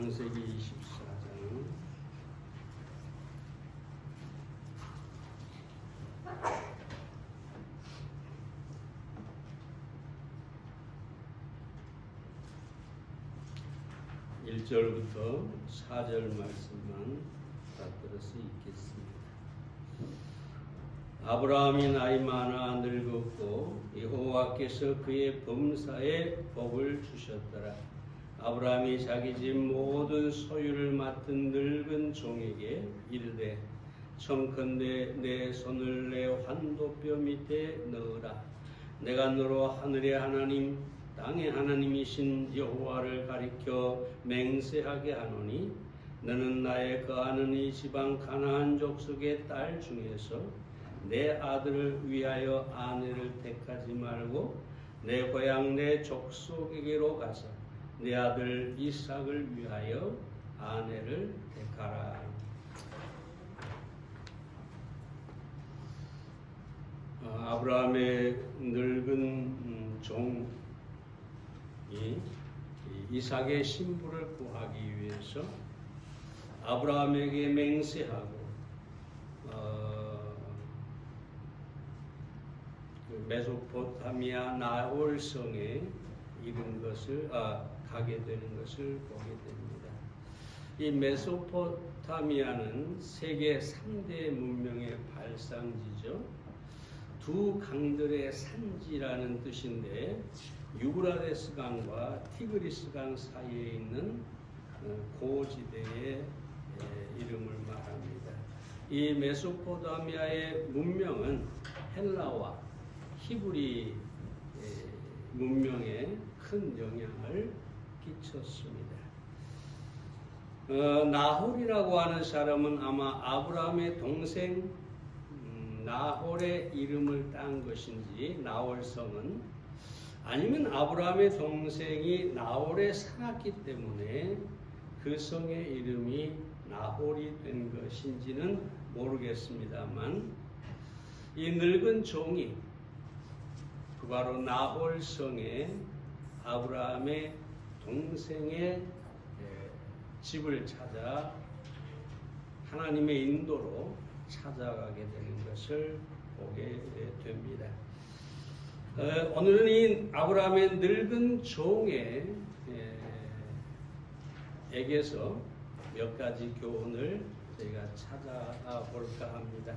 창세기 24장 1절부터 4절 말씀만 받들어서 읽겠습니다. 아브라함이 나이 많아 늙었고 여호와께서 그의 범사에 복을 주셨더라. 아브라함이 자기 집 모든 소유를 맡은 늙은 종에게 이르되 청컨대 내 손을 내 환도뼈 밑에 넣으라. 내가 너로 하늘의 하나님 땅의 하나님이신 여호와를 가리켜 맹세하게 하노니 너는 나의 거하는 이 지방 가나안 족속의 딸 중에서 내 아들을 위하여 아내를 택하지 말고 내 고향 내 족속에게로 가서 내 아들 이삭을 위하여 아내를 택하라. 아브라함의 늙은 종이 이삭의 신부를 구하기 위해서 아브라함에게 맹세하고 메소포타미아 나홀 성에 이른 것을 가게 되는 것을 보게 됩니다. 이 메소포타미아는 세계 3대 문명의 발상지죠. 두 강들의 산지라는 뜻인데 유브라데스 강과 티그리스 강 사이에 있는 고지대의 이름을 말합니다. 이 메소포타미아의 문명은 헬라와 히브리 문명에 큰 영향을 끼쳤습니다. 나홀이라고 하는 사람은 아마 아브라함의 동생 나홀의 이름을 딴 것인지 나홀성은 아니면 아브라함의 동생이 나홀에 살았기 때문에 그 성의 이름이 나홀이 된 것인지는 모르겠습니다만 이 늙은 종이 바로 나홀 성에 아브라함의 동생의 집을 찾아 하나님의 인도로 찾아가게 되는 것을 보게 됩니다. 오늘은 이 아브라함의 늙은 종의 에게서 몇 가지 교훈을 저희가 찾아볼까 합니다.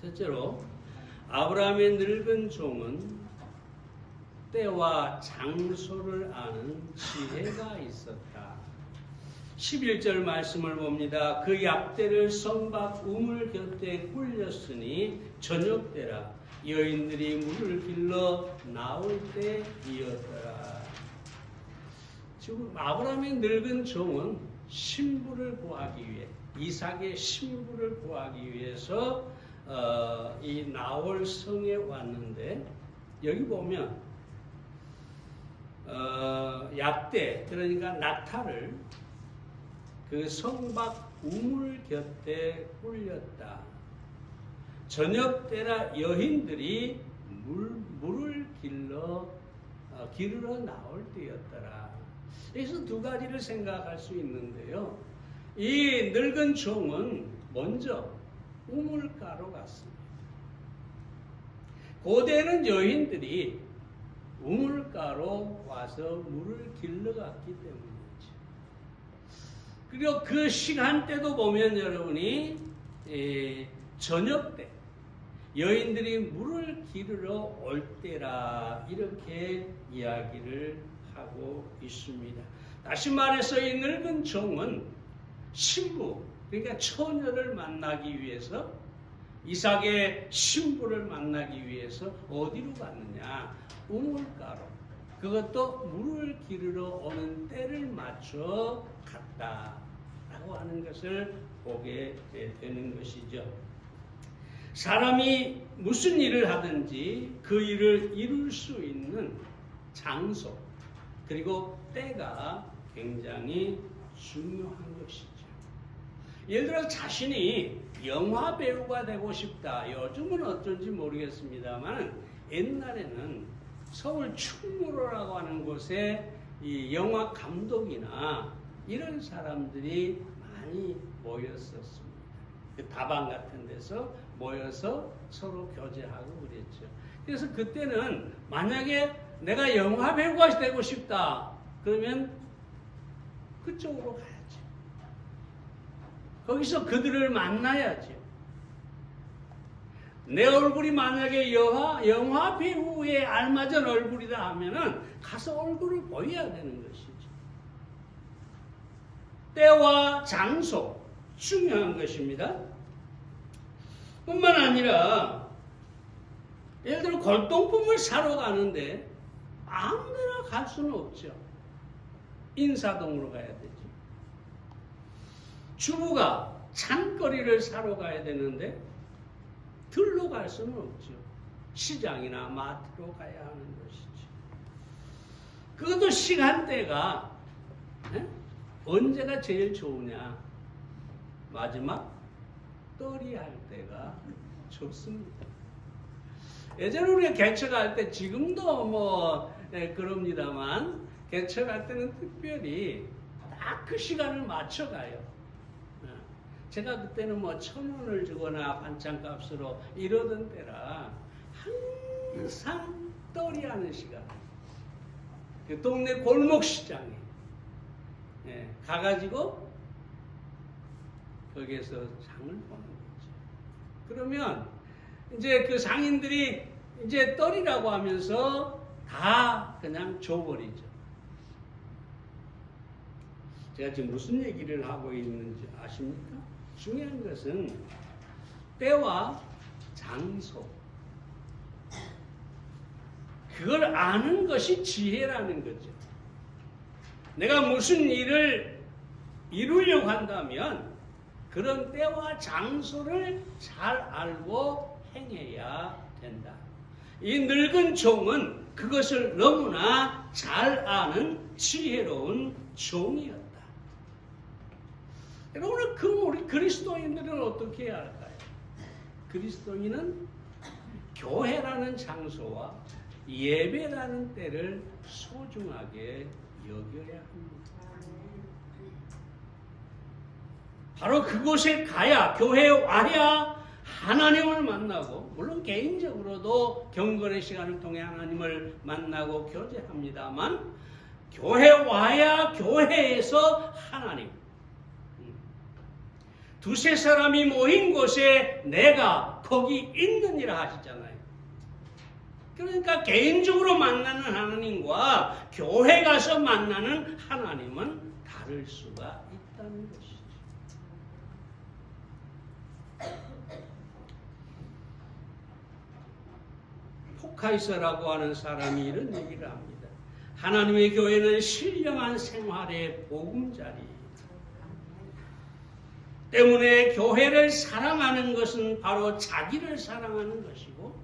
첫째로 아브라함의 늙은 종은 때와 장소를 아는 지혜가 있었다. 11절 말씀을 봅니다. 그 약대를 성박 우물 곁에 굴렸으니 저녁때라 여인들이 물을 길러 나올 때이었더라. 지금 아브라함의 늙은 종은 신부를 구하기 위해 이삭의 신부를 구하기 위해서 이 나홀 성에 왔는데 여기 보면 약대 그러니까 낙타를 그 성박 우물 곁에 굴렸다. 저녁때라 여인들이 물을 기르러 나올 때였더라. 여기서 두 가지를 생각할 수 있는데요. 이 늙은 종은 먼저 우물가로 갔습니다. 고대는 여인들이 우물가로 와서 물을 길러갔기 때문이죠. 그리고 그 시간대도 보면 여러분이 저녁 때 여인들이 물을 기르러 올 때라 이렇게 이야기를 하고 있습니다. 다시 말해서 이 늙은 종은 신부 그러니까 처녀를 만나기 위해서 이삭의 신부를 만나기 위해서 어디로 갔느냐? 우물가로. 그것도 물을 기르러 오는 때를 맞춰 갔다라고 하는 것을 보게 되는 것이죠. 사람이 무슨 일을 하든지 그 일을 이룰 수 있는 장소 그리고 때가 굉장히 중요한 것이죠. 예를 들어 자신이 영화 배우가 되고 싶다. 요즘은 어쩐지 모르겠습니다만 옛날에는 서울 충무로라고 하는 곳에 이 영화 감독이나 이런 사람들이 많이 모였었습니다. 그 다방 같은 데서 모여서 서로 교제하고 그랬죠. 그래서 그때는 만약에 내가 영화 배우가 되고 싶다 그러면 그쪽으로 가야지. 거기서 그들을 만나야지. 내 얼굴이 만약에 영화 배우에 알맞은 얼굴이다 하면은 가서 얼굴을 보여야 되는 것이죠. 때와 장소 중요한 것입니다. 뿐만 아니라 예를 들어 골동품을 사러 가는데 아무데나 갈 수는 없죠. 인사동으로 가야 되죠. 주부가 찬거리를 사러 가야 되는데 들로 갈 수는 없죠. 시장이나 마트로 가야 하는 것이죠. 그것도 시간대가 언제가 제일 좋으냐? 마지막 떨이 할 때가 좋습니다. 예전에 우리가 개척할 때 지금도 그럽니다만 개척할 때는 특별히 딱 그 시간을 맞춰가요. 제가 그때는 1,000원을 주거나 반찬값으로 이러던 때라 항상 떨이 하는 시간. 그 동네 골목시장에 가가지고 거기에서 상을 보는 거죠. 그러면 이제 그 상인들이 이제 떨이라고 하면서 다 그냥 줘버리죠. 제가 지금 무슨 얘기를 하고 있는지 아십니까? 중요한 것은 때와 장소. 그걸 아는 것이 지혜라는 거죠. 내가 무슨 일을 이루려고 한다면 그런 때와 장소를 잘 알고 행해야 된다. 이 늙은 종은 그것을 너무나 잘 아는 지혜로운 종이었다. 여러분, 우리 그리스도인들은 어떻게 해야 할까요? 그리스도인은 교회라는 장소와 예배라는 때를 소중하게 여겨야 합니다. 바로 그곳에 가야, 교회에 와야 하나님을 만나고, 물론 개인적으로도 경건의 시간을 통해 하나님을 만나고 교제합니다만, 교회 와야 교회에서 하나님, 두세 사람이 모인 곳에 내가 거기 있느니라 하시잖아요. 그러니까 개인적으로 만나는 하나님과 교회 가서 만나는 하나님은 다를 수가 있다는 것이죠. 포카이서라고 하는 사람이 이런 얘기를 합니다. 하나님의 교회는 신령한 생활의 보금자리 때문에 교회를 사랑하는 것은 바로 자기를 사랑하는 것이고,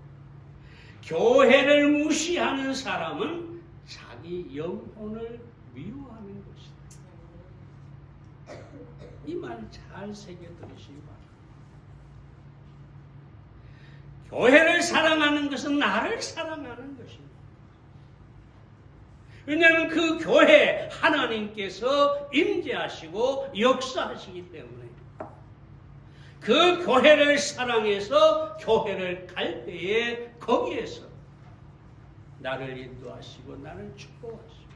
교회를 무시하는 사람은 자기 영혼을 미워하는 것이다. 이 말 잘 새겨들으시기 바랍니다. 교회를 사랑하는 것은 나를 사랑하는 것입니다. 왜냐하면 그 교회에 하나님께서 임재하시고 역사하시기 때문에 그 교회를 사랑해서 교회를 갈 때에 거기에서 나를 인도하시고 나를 축복하시고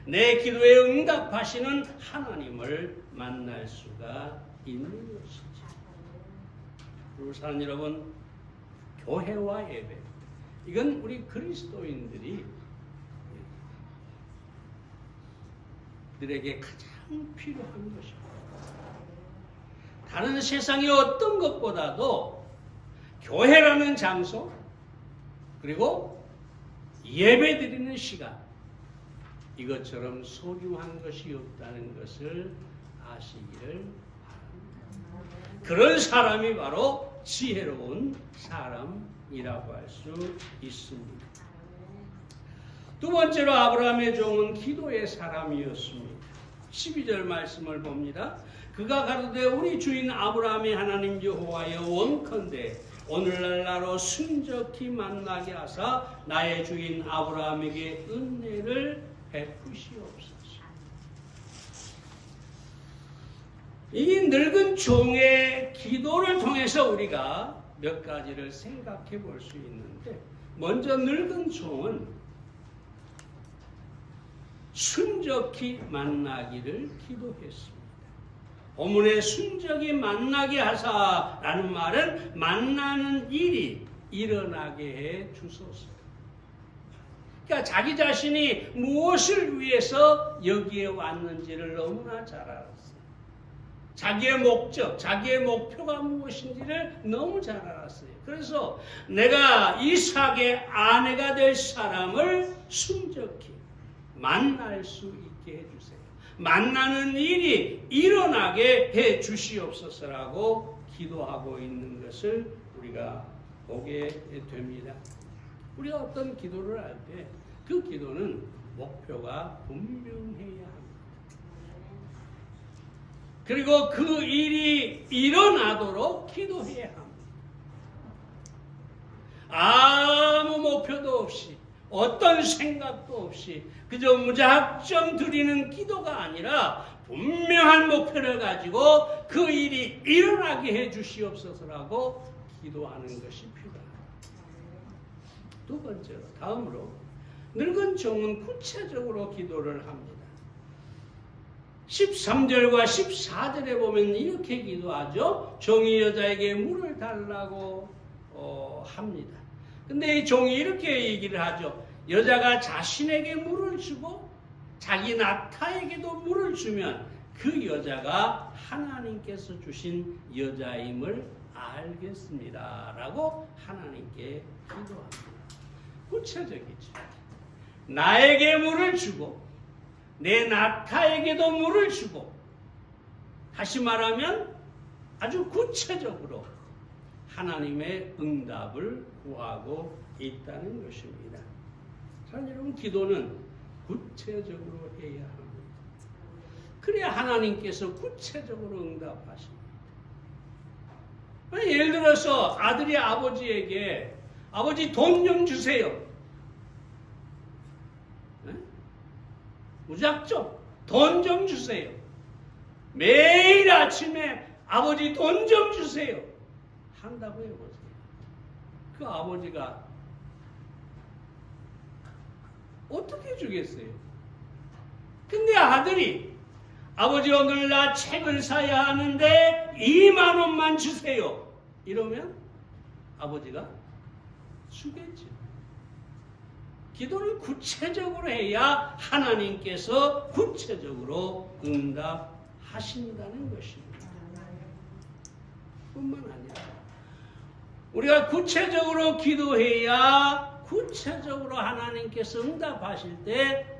내 기도에 응답하시는 하나님을 만날 수가 있는 것이죠. 그리고 사랑 여러분, 교회와 예배, 이건 우리 그리스도인들이 들에게 가장 필요한 것입니다. 다른 세상의 어떤 것보다도 교회라는 장소, 그리고 예배 드리는 시간, 이것처럼 소중한 것이 없다는 것을 아시기를 바랍니다. 그런 사람이 바로 지혜로운 사람이라고 할 수 있습니다. 두 번째로 아브라함의 종은 기도의 사람이었습니다. 12절 말씀을 봅니다. 그가 가로되 우리 주인 아브라함의 하나님 여호와여 원컨대 오늘날 나로 순적히 만나게 하사 나의 주인 아브라함에게 은혜를 베푸시옵소서. 이 늙은 종의 기도를 통해서 우리가 몇 가지를 생각해 볼 수 있는데, 먼저 늙은 종은 순적히 만나기를 기도했습니다. 본문에 순적이 만나게 하사라는 말은 만나는 일이 일어나게 해 주소서. 그러니까 자기 자신이 무엇을 위해서 여기에 왔는지를 너무나 잘 알았어요. 자기의 목적, 자기의 목표가 무엇인지를 너무 잘 알았어요. 그래서 내가 이삭의 아내가 될 사람을 순적히 만날 수 있게 해주세요. 만나는 일이 일어나게 해 주시옵소서라고 기도하고 있는 것을 우리가 보게 됩니다. 우리가 어떤 기도를 할 때 그 기도는 목표가 분명해야 합니다. 그리고 그 일이 일어나도록 기도해야 합니다. 아무 목표도 없이 어떤 생각도 없이 그저 무작정 드리는 기도가 아니라 분명한 목표를 가지고 그 일이 일어나게 해 주시옵소서라고 기도하는 것이 필요합니다. 두 번째로, 다음으로 늙은 종은 구체적으로 기도를 합니다. 13절과 14절에 보면 이렇게 기도하죠. 종이 여자에게 물을 달라고 합니다. 근데 이 종이 이렇게 얘기를 하죠. 여자가 자신에게 물을 주고 자기 낙타에게도 물을 주면 그 여자가 하나님께서 주신 여자임을 알겠습니다 라고 하나님께 기도합니다. 구체적이죠. 나에게 물을 주고 내 낙타에게도 물을 주고, 다시 말하면 아주 구체적으로 하나님의 응답을 구하고 있다는 것입니다. 자, 여러분, 기도는 구체적으로 해야 합니다. 그래야 하나님께서 구체적으로 응답하십니다. 예를 들어서 아들이 아버지에게 아버지 돈 좀 주세요. 무작정 돈 좀 주세요. 매일 아침에 아버지 돈 좀 주세요. 한다고 해보세요. 그 아버지가 어떻게 주겠어요? 근데 아들이 아버지 오늘 나 책을 사야 하는데 2만 원만 주세요. 이러면 아버지가 주겠죠. 기도를 구체적으로 해야 하나님께서 구체적으로 응답하신다는 것입니다. 뿐만 아니라 우리가 구체적으로 기도해야 구체적으로 하나님께서 응답하실 때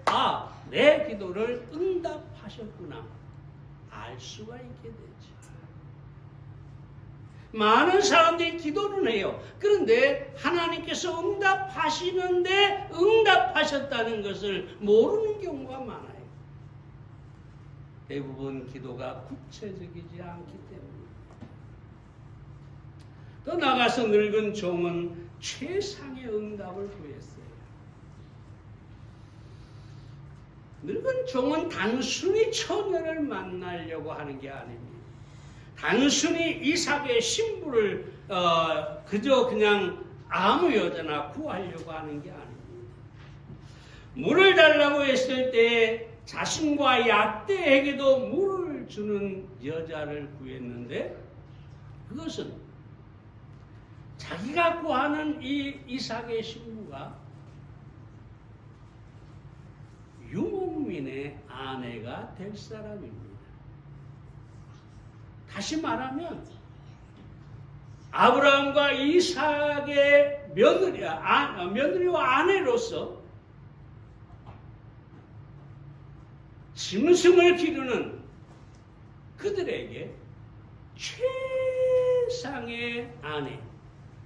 내 기도를 응답하셨구나 알 수가 있게 되죠. 많은 사람들이 기도는 해요. 그런데 하나님께서 응답하시는데 응답하셨다는 것을 모르는 경우가 많아요. 대부분 기도가 구체적이지 않기 때문입니다. 더 나아가서 늙은 종은 최상의 응답을 구했어요. 늙은 종은 단순히 처녀를 만나려고 하는 게 아닙니다. 단순히 이삭의 신부를 그저 그냥 아무 여자나 구하려고 하는 게 아닙니다. 물을 달라고 했을 때 자신과 약대에게도 물을 주는 여자를 구했는데, 그것은 자기가 구하는 이 이삭의 신부가 유목민의 아내가 될 사람입니다. 다시 말하면 아브라함과 이삭의 며느리와 아내로서 짐승을 기르는 그들에게 최상의 아내,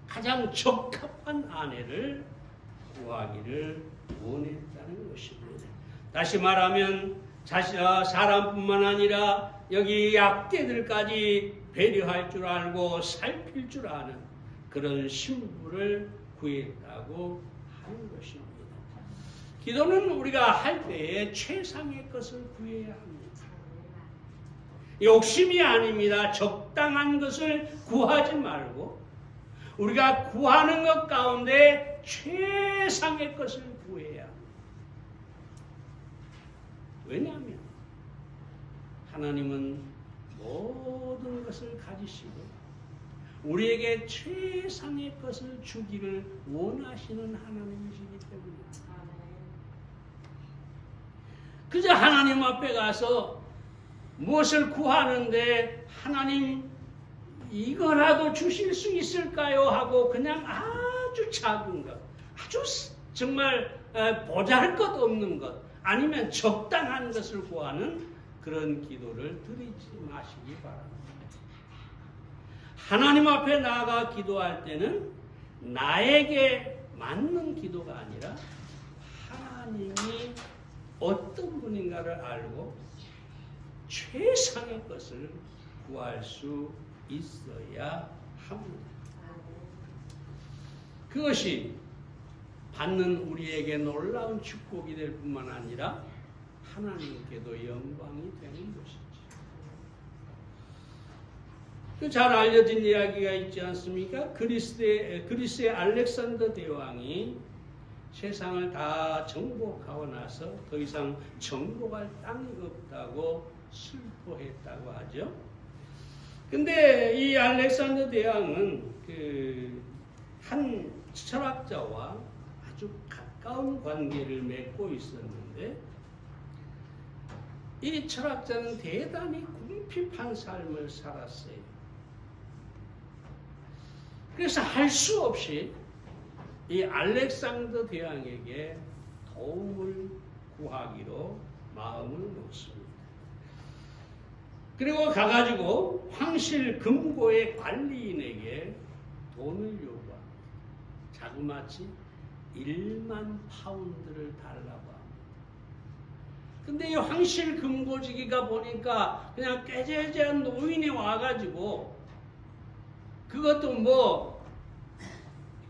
가장 적합한 아내를 구하기를 원했다는 것입니다. 다시 말하면 사람뿐만 아니라 여기 약대들까지 배려할 줄 알고 살필 줄 아는 그런 신부를 구했다고 하는 것입니다. 기도는 우리가 할 때에 최상의 것을 구해야 합니다. 욕심이 아닙니다. 적당한 것을 구하지 말고 우리가 구하는 것 가운데 최상의 것을 구해야 합니다. 왜냐하면 하나님은 모든 것을 가지시고 우리에게 최상의 것을 주기를 원하시는 하나님이시기 때문입니다. 그저 하나님 앞에 가서 무엇을 구하는데 하나님 이거라도 주실 수 있을까요? 하고 그냥 아주 작은 것, 아주 정말 보잘것 없는 것 아니면 적당한 것을 구하는 그런 기도를 드리지 마시기 바랍니다. 하나님 앞에 나아가 기도할 때는 나에게 맞는 기도가 아니라 하나님이 어떤 분인가를 알고 최상의 것을 구할 수 있어야 합니다. 그것이 받는 우리에게 놀라운 축복이 될 뿐만 아니라 하나님께도 영광이 되는 것이죠. 그 잘 알려진 이야기가 있지 않습니까? 그리스의 알렉산더 대왕이 세상을 다 정복하고 나서 더 이상 정복할 땅이 없다고 슬퍼했다고 하죠. 근데 이 알렉산더 대왕은 한 철학자와 아주 가까운 관계를 맺고 있었는데 이 철학자는 대단히 궁핍한 삶을 살았어요. 그래서 할 수 없이 이 알렉산더 대왕에게 도움을 구하기로 마음을 먹습니다. 그리고 가가지고 황실 금고의 관리인에게 돈을 요구합니다. 자그마치 1만 파운드를 달라고 합니다. 근데 이 황실 금고지기가 보니까 그냥 꾀죄죄한 노인이 와가지고 그것도 뭐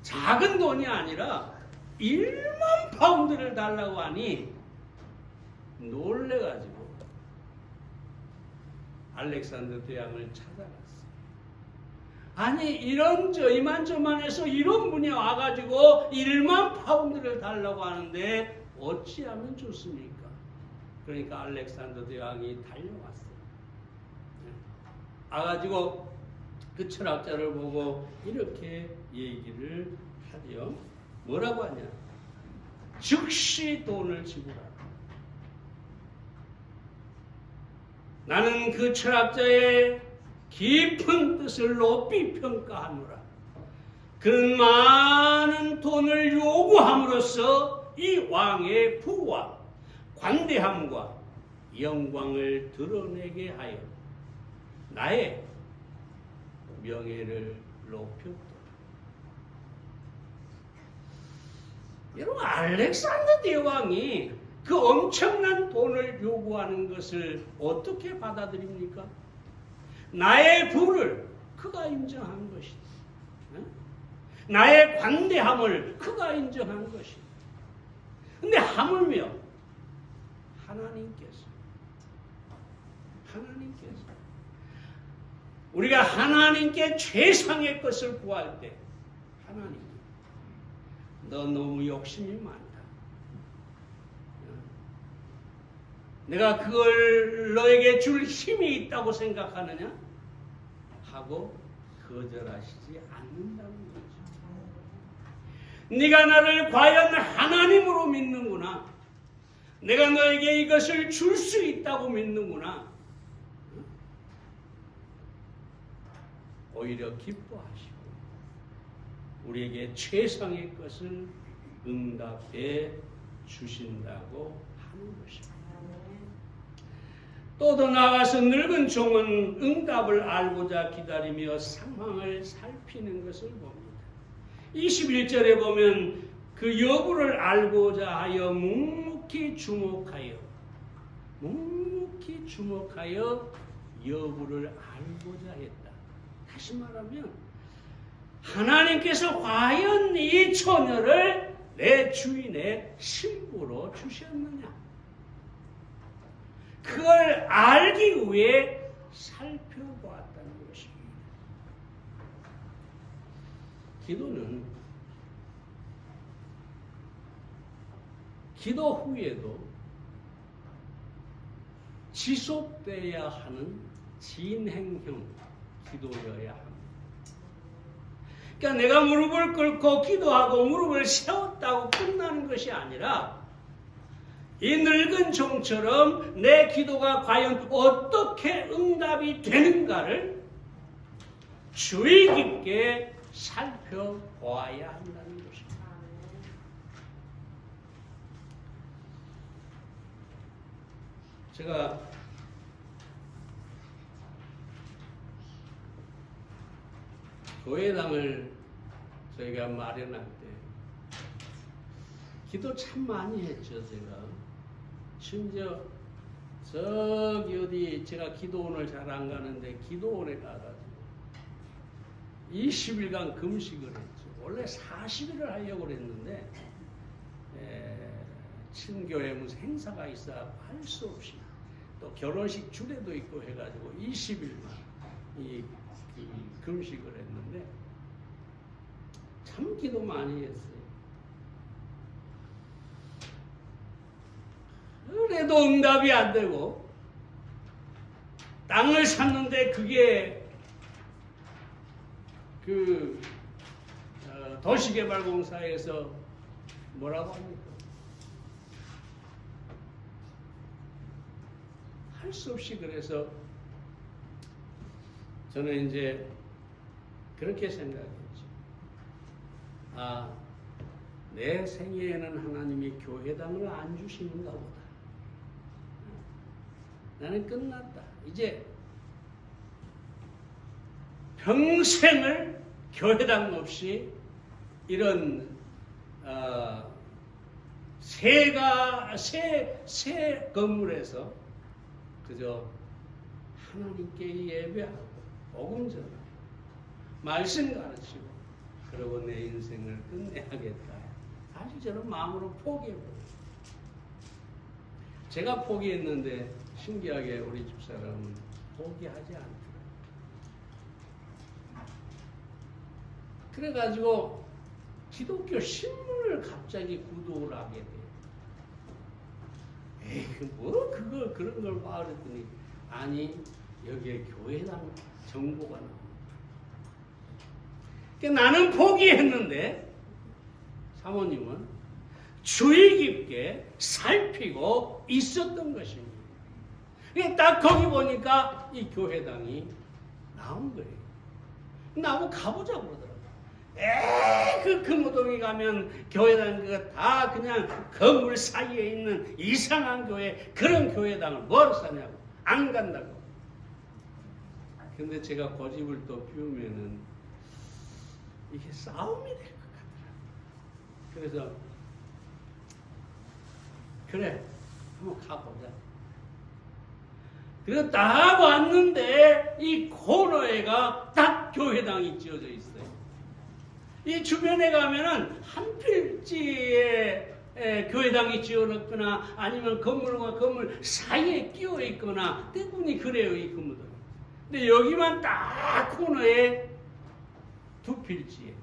작은 돈이 아니라 1만 파운드를 달라고 하니 놀래가지고 알렉산더 대왕을 찾아갔어요. 아니 이만저만해서 이런 분이 와가지고 1만 파운드를 달라고 하는데 어찌하면 좋습니까? 그러니까 알렉산더 대왕이 달려왔어요. 와가지고 그 철학자를 보고 이렇게 얘기를 하죠. 뭐라고 하냐? 즉시 돈을 지불하라. 나는 그 철학자의 깊은 뜻을 높이 평가하노라. 그는 많은 돈을 요구함으로써 이 왕의 부와 관대함과 영광을 드러내게 하여 나의 명예를 높였다. 여러분, 알렉산더 대왕이 그 엄청난 돈을 요구하는 것을 어떻게 받아들입니까? 나의 부를 그가 인정한 것이다. 나의 관대함을 그가 인정한 것이다. 근데 하물며 하나님께서 우리가 하나님께 최상의 것을 구할 때 하나님, 너 너무 욕심이 많다. 내가 그걸 너에게 줄 힘이 있다고 생각하느냐? 하고 거절하시지 않는다는 거죠. 네가 나를 과연 하나님으로 믿는구나. 내가 너에게 이것을 줄 수 있다고 믿는구나. 오히려 기뻐하시고 우리에게 최상의 것을 응답해 주신다고 하는 것입니다. 또 더 나아가서 늙은 종은 응답을 알고자 기다리며 상황을 살피는 것을 봅니다. 21절에 보면 그 여부를 알고자 하여 묵묵히 주목하여 여부를 알고자 했다. 다시 말하면 하나님께서 과연 이 처녀를 내 주인의 신부로 주셨느냐? 그걸 알기 위해 살펴보았다는 것입니다. 기도는 기도 후에도 지속되어야 하는 진행형 기도여야 합니다. 그러니까 내가 무릎을 꿇고 기도하고 무릎을 세웠다고 끝나는 것이 아니라 이 늙은 종처럼 내 기도가 과연 어떻게 응답이 되는가를 주의 깊게 살펴보아야 한다는 것입니다. 제가 교회당을 저희가 마련할 때 기도 참 많이 했죠. 제가 심지어 저기 어디 제가 기도원을 잘 안 가는데 기도원에 가가지고 20일간 금식을 했죠. 원래 40일을 하려고 그랬는데 친교회 무슨 행사가 있어 할 수 없이 또 결혼식 주례도 있고 해가지고 20일만 이 금식을 했는데 참 기도 많이 했어요. 그래도 응답이 안 되고 땅을 샀는데 그게 도시개발공사에서 뭐라고 합니까? 할 수 없이 그래서 저는 이제 그렇게 생각했죠. 아, 내 생애에는 하나님이 교회당을 안 주시는가 보다. 나는 끝났다. 이제 평생을 교회당 없이 이런 새 건물에서 그저 하나님께 예배하고 복음 전하고 말씀 가르치고 그러고 내 인생을 끝내야겠다. 사실 저는 마음으로 포기해버렸어요. 제가 포기했는데 신기하게 우리 집사람은 포기하지 않더라고요. 그래가지고 기독교 신문을 갑자기 구독을 하게 돼요. 에이, 뭐 그런 걸 봐 그랬더니 아니 여기에 교회당 정보가 나옵니다. 그러니까 나는 포기했는데 사모님은 주의 깊게 살피고 있었던 것입니다. 딱 거기 보니까 이 교회당이 나온 거예요. 나보고 가보자고 그러더라고요. 그 금호동에 가면 교회당 그거 다 그냥 건물 사이에 있는 이상한 교회, 그런 교회당을 뭐로 사냐고. 안 간다고. 근데 제가 고집을 또 피우면은 이게 싸움이 될 것 같더라고요. 그래서 그래, 한번 가보자. 그래서 딱 왔는데 이 코너에가 딱 교회당이 지어져 있어요. 이 주변에 가면은 한 필지에 교회당이 지어놨거나 아니면 건물과 건물 사이에 끼어 있거나 대부분이 그래요, 이 건물들. 근데 여기만 딱 코너에 두 필지에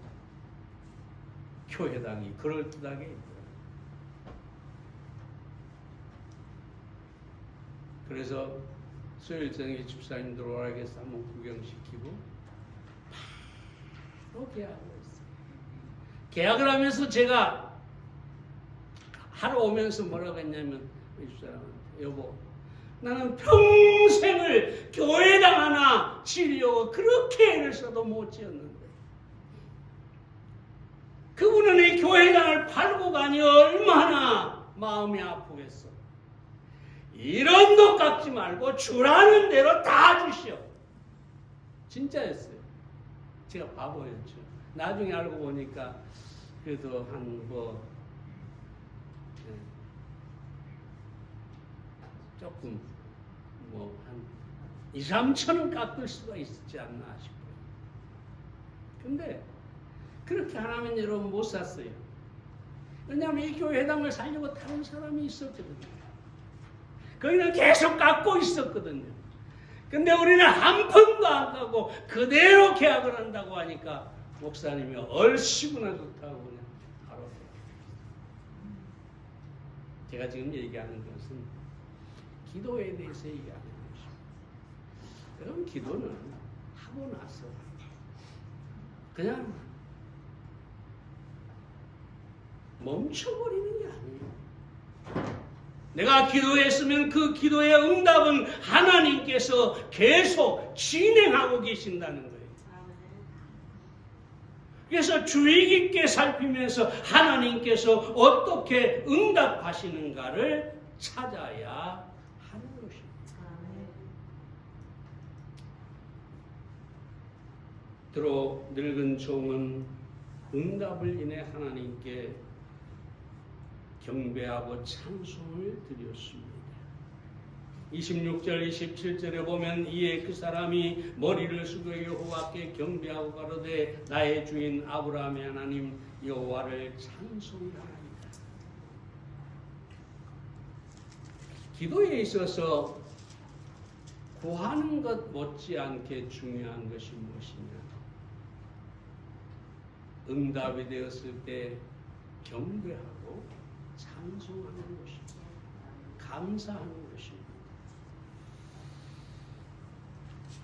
교회당이 그럴듯하게 있더라고요. 그래서 수요일 저녁에 집사님들 오라고 해서 한번 구경시키고 바로 계약을 했어요. 계약을 하면서 제가 하러 오면서 뭐라고 했냐면 우리 집사람한테 여보, 나는 평생을 교회당 하나 지으려고 그렇게 애를 써도 못 지었는데 그분은 이 교회당을 팔고 가니 얼마나 마음이 아프겠어. 이런 것 깎지 말고 주라는 대로 다 주시오. 진짜였어요. 제가 바보였죠. 나중에 알고 보니까 그래도 조금 한 2, 3천 원 깎을 수가 있지 않나 싶어요. 근데 그렇게 안 하면 여러분 못 샀어요. 왜냐하면 이 교회 회당을 살려고 다른 사람이 있었거든요. 거기는 계속 깎고 있었거든요. 근데 우리는 한 푼도 안 가고 그대로 계약을 한다고 하니까 목사님이 얼씨구나 좋다고 그냥 바로. 제가 지금 얘기하는 것은 기도에 대해서 얘기하는 것입니다. 여러분, 기도는 하고 나서 그냥 멈춰버리는 게 아니에요. 내가 기도했으면 그 기도의 응답은 하나님께서 계속 진행하고 계신다는 거예요. 그래서 주의 깊게 살피면서 하나님께서 어떻게 응답하시는가를 찾아야 하는 것입니다. 들어 늙은 종은 응답을 인해 하나님께 경배하고 찬송을 드렸습니다. 26절 27절에 보면 이에 그 사람이 머리를 숙여 여호와께 경배하고 가로되 나의 주인 아브라함의 하나님 여호와를 찬송하나이다. 기도에 있어서 구하는 것 못지않게 중요한 것이 무엇이냐? 응답이 되었을 때 경배하고 찬송하는 것입니다. 감사하는 것입니다.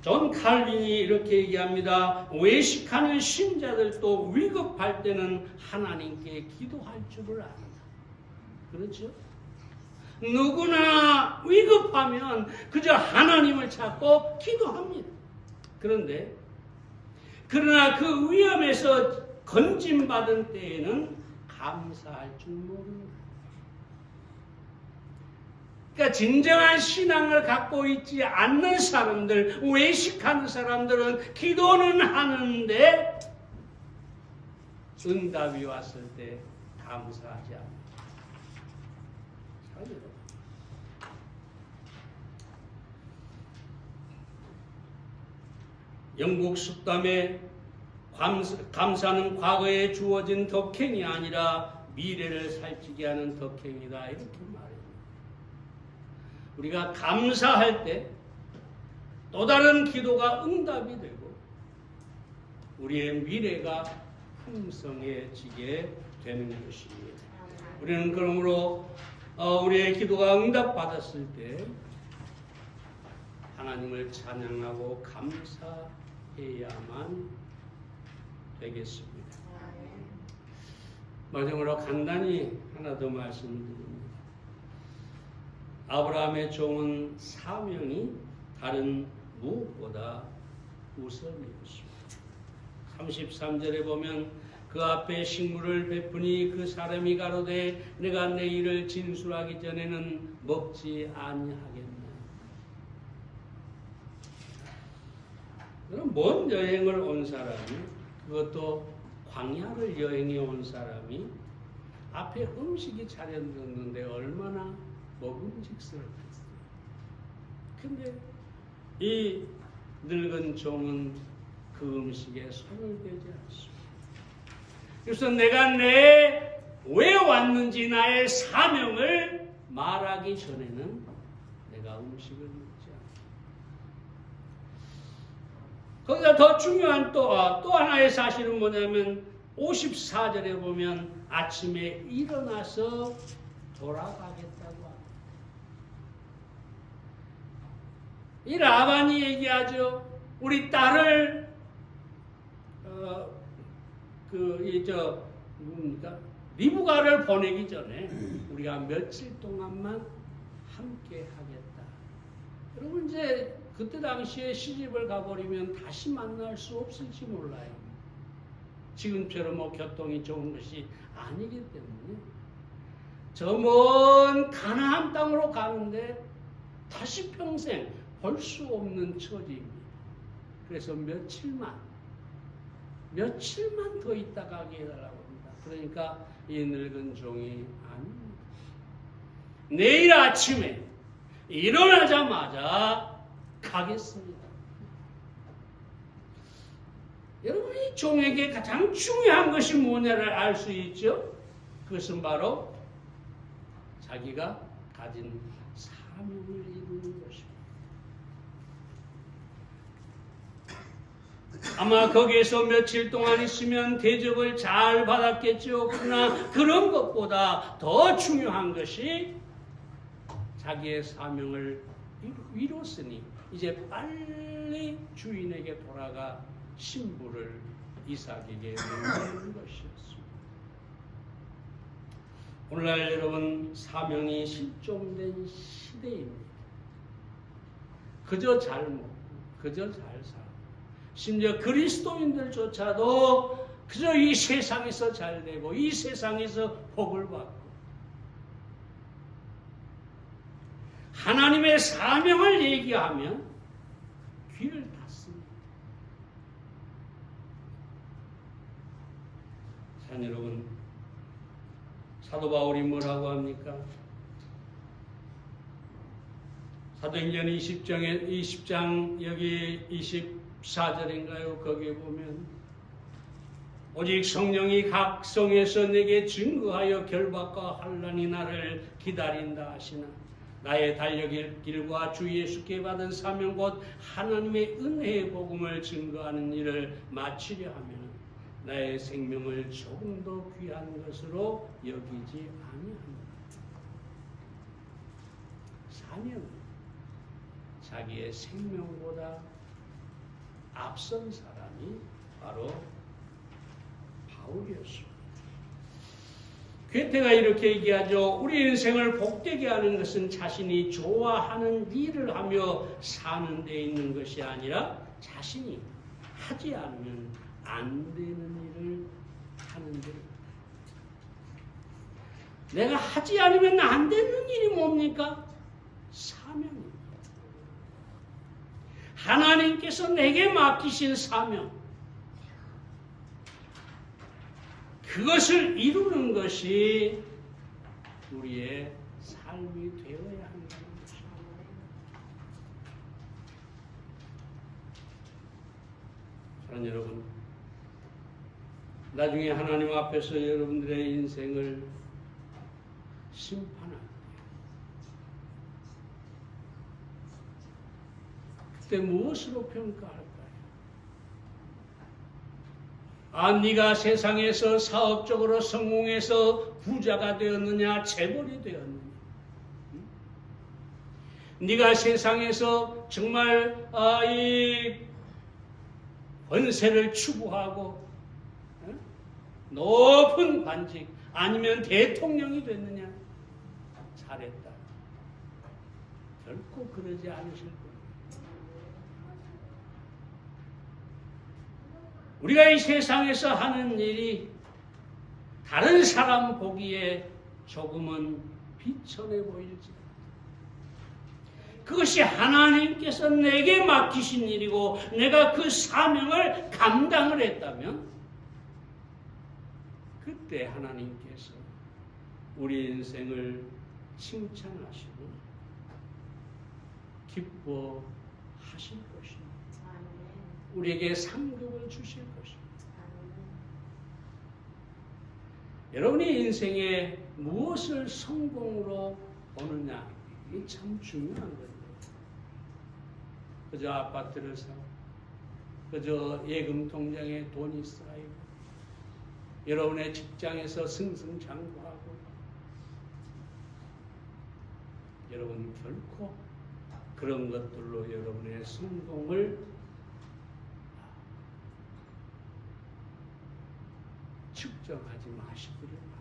존 칼빈이 이렇게 얘기합니다. 외식하는 신자들도 위급할 때는 하나님께 기도할 줄을 안다. 그렇죠? 누구나 위급하면 그저 하나님을 찾고 기도합니다. 그러나 그 위험에서 건짐받은 때에는 감사할 줄 모릅니다. 그러니까 진정한 신앙을 갖고 있지 않는 사람들, 외식하는 사람들은 기도는 하는데 응답이 왔을 때 감사하지 않습니다. 영국 숙담에 감사는 과거에 주어진 덕행이 아니라 미래를 살찌게 하는 덕행이다, 이렇게 말해요. 우리가 감사할 때 또 다른 기도가 응답이 되고 우리의 미래가 풍성해지게 되는 것입니다. 우리는 그러므로 우리의 기도가 응답받았을 때 하나님을 찬양하고 감사해야만 되겠습니다. 마지막으로 간단히 하나 더 말씀드립니다. 아브라함의 종은 사명이 다른 무엇보다 우선이었습니다. 33절에 보면 그 앞에 식물을 베푸니 그 사람이 가로되 내가 내 일을 진술하기 전에는 먹지 아니하겠나. 그럼 먼 여행을 온 사람이, 그것도 광야를 여행해 온 사람이 앞에 음식이 차려졌는데 얼마나 먹음직스럽겠어요. 근데 이 늙은 종은 그 음식에 손을 대지 않습니다. 그래서 내가 왜 왔는지 나의 사명을 말하기 전에는 내가 음식을 먹지 않습니다. 거기다 더 중요한 또 하나의 사실은 뭐냐면 54절에 보면 아침에 일어나서 돌아가겠다고 합니다. 이 라반이 얘기하죠. 우리 딸을 리브가를 보내기 전에 우리가 며칠 동안만 함께 하겠다. 여러분, 이제 그때 당시에 시집을 가버리면 다시 만날 수 없을지 몰라요. 지금처럼 교통이 좋은 것이 아니기 때문에 저 먼 가나안 땅으로 가는데 다시 평생 볼 수 없는 처지입니다. 그래서 며칠만 더 있다 가게 해달라고 합니다. 그러니까 이 늙은 종이 아닙니다. 내일 아침에 일어나자마자 가겠습니다. 여러분, 이 종에게 가장 중요한 것이 뭐냐를 알 수 있죠? 그것은 바로 자기가 가진 사명을 이루는 것입니다. 아마 거기에서 며칠 동안 있으면 대접을 잘 받았겠죠. 그러나 그런 것보다 더 중요한 것이 자기의 사명을 이뤘으니 이제 빨리 주인에게 돌아가 신부를 이삭에게 넘기는 것이었습니다. 오늘날 여러분, 사명이 실종된 시대입니다. 그저 잘 먹고 그저 잘 살고 심지어 그리스도인들조차도 그저 이 세상에서 잘 되고 이 세상에서 복을 받고 하나님의 사명을 얘기하면 귀를 닫습니다. 자, 여러분, 사도 바울이 뭐라고 합니까? 사도행전 20장 여기 24절인가요? 거기에 보면 오직 성령이 각 성에서 내게 증거하여 결박과 환난이 나를 기다린다 하시나 나의 달려갈 길과 주 예수께 받은 사명 곧 하나님의 은혜의 복음을 증거하는 일을 마치려 하면 나의 생명을 조금 더 귀한 것으로 여기지 아니합니다. 사명은 자기의 생명보다 앞선 사람이 바로 바울이었습니다. 괴테가 이렇게 얘기하죠. 우리 인생을 복되게 하는 것은 자신이 좋아하는 일을 하며 사는 데 있는 것이 아니라 자신이 하지 않으면 안 되는 일을 하는 데. 내가 하지 않으면 안 되는 일이 뭡니까? 사명입니다. 하나님께서 내게 맡기신 사명. 그것을 이루는 것이 우리의 삶이 되어야 한다는 것입니다. 사랑하는 여러분, 나중에 하나님 앞에서 여러분들의 인생을 심판할 때 그때 무엇으로 평가할까요? 네가 세상에서 사업적으로 성공해서 부자가 되었느냐, 재벌이 되었느냐? 네가 세상에서 정말 이 권세를 추구하고 높은 관직 아니면 대통령이 됐느냐? 잘했다. 결코 그러지 않으실 거예요. 우리가 이 세상에서 하는 일이 다른 사람 보기에 조금은 비천해 보일지라도 그것이 하나님께서 내게 맡기신 일이고 내가 그 사명을 감당을 했다면 그때 하나님께서 우리 인생을 칭찬하시고 기뻐하실 것입니다. 우리에게 상급을 주실 것입니다. 여러분이 인생에 무엇을 성공으로 보느냐, 이게 참 중요한 거예요. 그저 아파트를 사고, 그저 예금 통장에 돈이 쌓이고, 여러분의 직장에서 승승장구하고, 여러분 결코 그런 것들로 여러분의 성공을 측정하지 마시기를 바랍니다.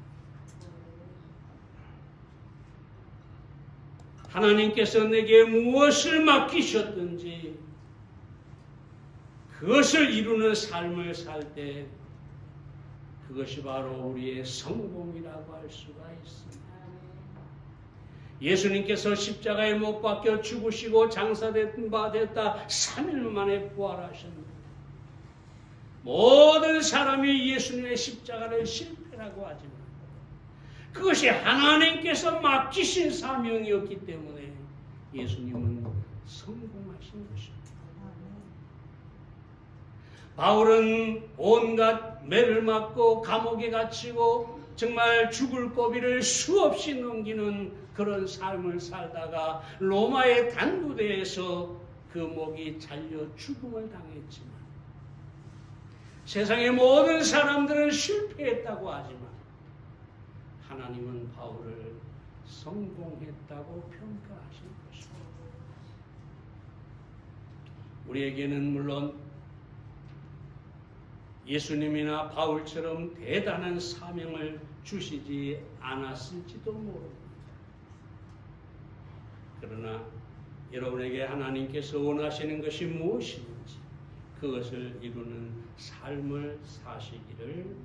하나님께서 내게 무엇을 맡기셨든지 그것을 이루는 삶을 살 때 그것이 바로 우리의 성공이라고 할 수가 있습니다. 예수님께서 십자가에 못 박혀 죽으시고 장사된 바 됐다 3일 만에 부활하셨습니다. 모든 사람이 예수님의 십자가를 실패라고 하지만 그것이 하나님께서 맡기신 사명이었기 때문에 예수님은 성공하신 것입니다. 바울은 온갖 매를 맞고 감옥에 갇히고 정말 죽을 고비를 수없이 넘기는 그런 삶을 살다가 로마의 단부대에서 그 목이 잘려 죽음을 당했지만 세상의 모든 사람들은 실패했다고 하지만 하나님은 바울을 성공했다고 평가하신 것입니다. 우리에게는 물론 예수님이나 바울처럼 대단한 사명을 주시지 않았을지도 모릅니다. 그러나 여러분에게 하나님께서 원하시는 것이 무엇인지 그것을 이루는 삶을 사시기를